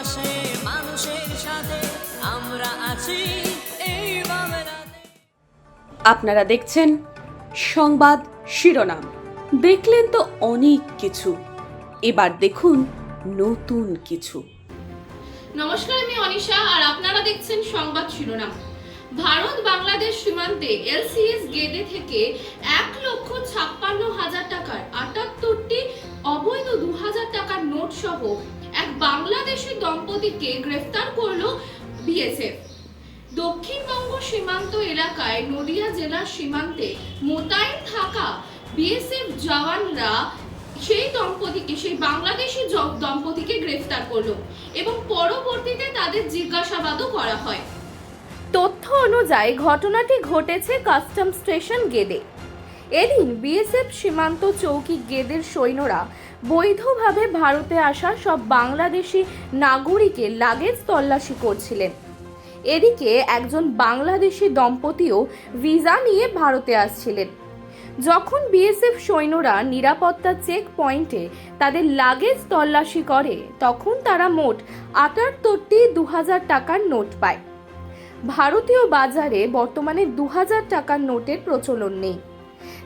পাশে মানুষের সাথে আমরা আছি এই বাংলাতে। আপনারা দেখছেন সংবাদ শিরোনাম। দেখলেন তো অনেক কিছু, এবার দেখুন নতুন কিছু। নমস্কার, আমি অনিশা আর আপনারা দেখছেন সংবাদ শিরোনাম। ভারত বাংলাদেশ সীমান্তে এলসিএস গেদে থেকে 1,56,000 টাকার 78টি অবৈধ 2,000 টাকার নোট সহ এক বাংলাদেশি দম্পতিকে গ্রেফতার করল বিএসএফ। দক্ষিণবঙ্গ সীমান্ত এলাকায় নদিয়া জেলার সীমান্তে মোতায়েন থাকা বিএসএফ জওয়ানরা সেই বাংলাদেশি দম্পতিকে গ্রেফতার করলো এবং পরবর্তীতে তাদের জিজ্ঞাসাবাদও করা হয়। তথ্য অনুযায়ী ঘটনাটি ঘটেছে কাস্টম স্টেশন গেদে। এদিন বিএসএফ সীমান্ত চৌকি গেদের সৈন্যরা বৈধভাবে ভারতে আসা সব বাংলাদেশি নাগরিকের লাগেজ তল্লাশি করছিলেন। এদিকে একজন বাংলাদেশি দম্পতিও ভিসা নিয়ে ভারতে আসছিলেন। যখন বিএসএফ সৈন্যরা নিরাপত্তা চেক পয়েন্টে তাদের লাগেজ তল্লাশি করে, তখন তারা মোট 78টি 2,000 টাকার নোট পায়। ভারতীয় বাজারে বর্তমানে 2,000 টাকার নোটের প্রচলন নেই,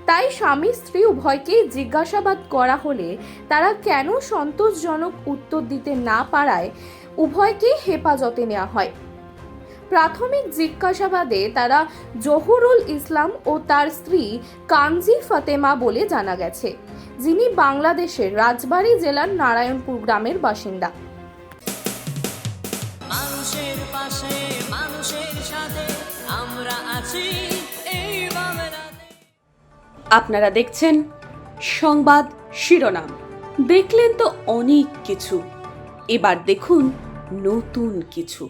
তাই স্বামী স্ত্রী উভয়কেই জিজ্ঞাসাবাদ করা হলে তারা কেন সন্তোষজনক উত্তর দিতে না পারায় উভয়কেই হেফাজতে নেওয়া হয়। প্রাথমিক জিজ্ঞাসাবাদে তারা জহুরুল ইসলাম ও তার স্ত্রী কানজি ফাতেমা বলে জানা গেছে, যিনি বাংলাদেশের রাজবাড়ী জেলার নারায়ণপুর গ্রামের বাসিন্দা। মানুষের পাশে মানুষের সাথে আমরা আছি এই বাংলাতে। আপনারা দেখছেন সংবাদ শিরোনাম। দেখলেন তো অনেক কিছু, এবার দেখুন নতুন কিছু।